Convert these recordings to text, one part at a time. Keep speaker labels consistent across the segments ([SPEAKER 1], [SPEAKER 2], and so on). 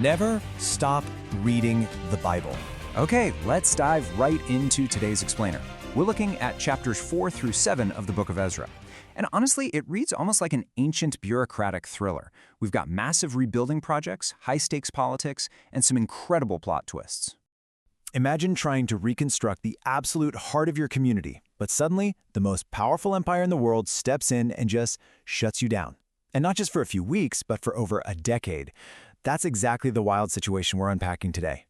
[SPEAKER 1] Never stop reading the Bible. Okay, let's dive right into today's explainer. We're looking at chapters 4 through 7 of the book of Ezra. And honestly, it reads almost like an ancient bureaucratic thriller. We've got massive rebuilding projects, high-stakes politics, and some incredible plot twists. Imagine trying to reconstruct the absolute heart of your community, but suddenly, the most powerful empire in the world steps in and just shuts you down. And not just for a few weeks, but for over a decade. That's exactly the wild situation we're unpacking today.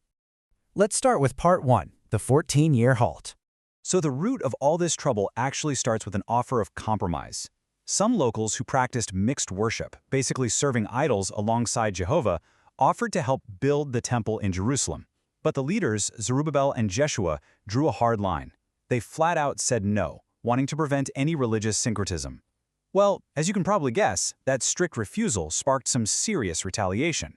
[SPEAKER 2] Let's start with part 1, the 14-year halt.
[SPEAKER 1] So the root of all this trouble actually starts with an offer of compromise. Some locals who practiced mixed worship, basically serving idols alongside Jehovah, offered to help build the temple in Jerusalem. But the leaders, Zerubbabel and Jeshua, drew a hard line. They flat out said no, wanting to prevent any religious syncretism. Well, as you can probably guess, that strict refusal sparked some serious retaliation.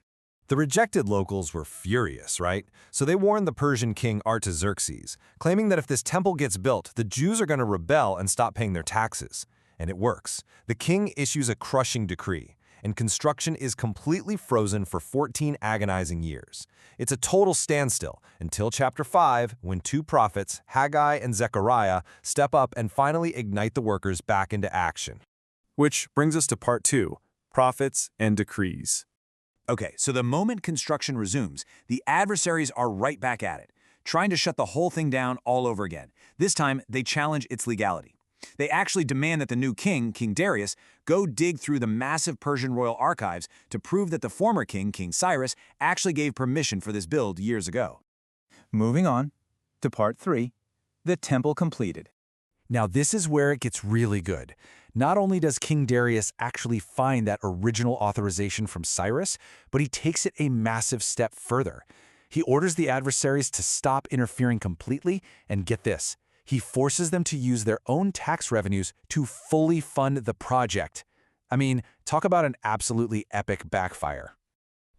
[SPEAKER 3] The rejected locals were furious, right? So they warned the Persian king Artaxerxes, claiming that if this temple gets built, the Jews are going to rebel and stop paying their taxes. And it works. The king issues a crushing decree, and construction is completely frozen for 14 agonizing years. It's a total standstill until chapter 5, when two prophets, Haggai and Zechariah, step up and finally ignite the workers back into action.
[SPEAKER 4] Which brings us to part 2, prophets and decrees.
[SPEAKER 1] Okay, so the moment construction resumes, the adversaries are right back at it, trying to shut the whole thing down all over again. This time, they challenge its legality. They actually demand that the new king, King Darius, go dig through the massive Persian royal archives to prove that the former king, King Cyrus, actually gave permission for this build years ago.
[SPEAKER 2] Moving on to part 3, the temple completed.
[SPEAKER 3] Now this is where it gets really good. Not only does King Darius actually find that original authorization from Cyrus, but he takes it a massive step further. He orders the adversaries to stop interfering completely, and get this, he forces them to use their own tax revenues to fully fund the project. I mean, talk about an absolutely epic backfire.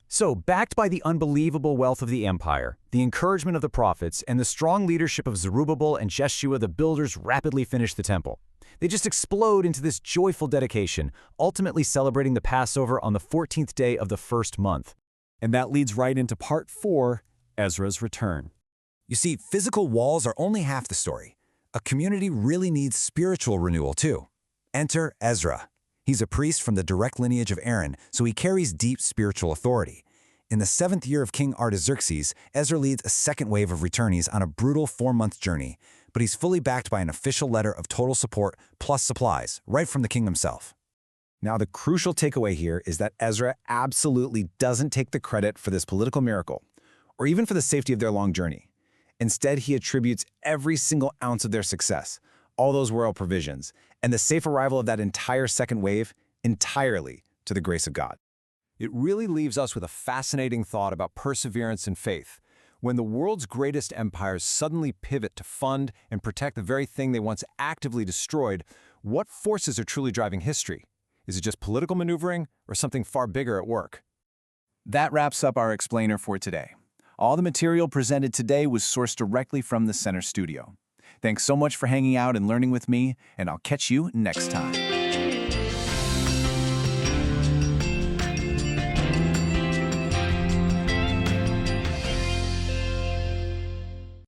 [SPEAKER 1] So, backed by the unbelievable wealth of the empire, the encouragement of the prophets, and the strong leadership of Zerubbabel and Jeshua, the builders rapidly finish the temple. They just explode into this joyful dedication, ultimately celebrating the Passover on the 14th day of the first month.
[SPEAKER 4] And that leads right into part 4, Ezra's return.
[SPEAKER 5] You see, physical walls are only half the story. A community really needs spiritual renewal too. Enter Ezra. He's a priest from the direct lineage of Aaron, so he carries deep spiritual authority. In the 7th year of King Artaxerxes, Ezra leads a second wave of returnees on a brutal 4-month journey, but he's fully backed by an official letter of total support plus supplies, right from the king himself.
[SPEAKER 1] Now, the crucial takeaway here is that Ezra absolutely doesn't take the credit for this political miracle, or even for the safety of their long journey. Instead, he attributes every single ounce of their success, all those royal provisions, and the safe arrival of that entire second wave entirely to the grace of God.
[SPEAKER 3] It really leaves us with a fascinating thought about perseverance and faith. When the world's greatest empires suddenly pivot to fund and protect the very thing they once actively destroyed, what forces are truly driving history? Is it just political maneuvering or something far bigger at work?
[SPEAKER 2] That wraps up our explainer for today. All the material presented today was sourced directly from the Center Studio. Thanks so much for hanging out and learning with me, and I'll catch you next time.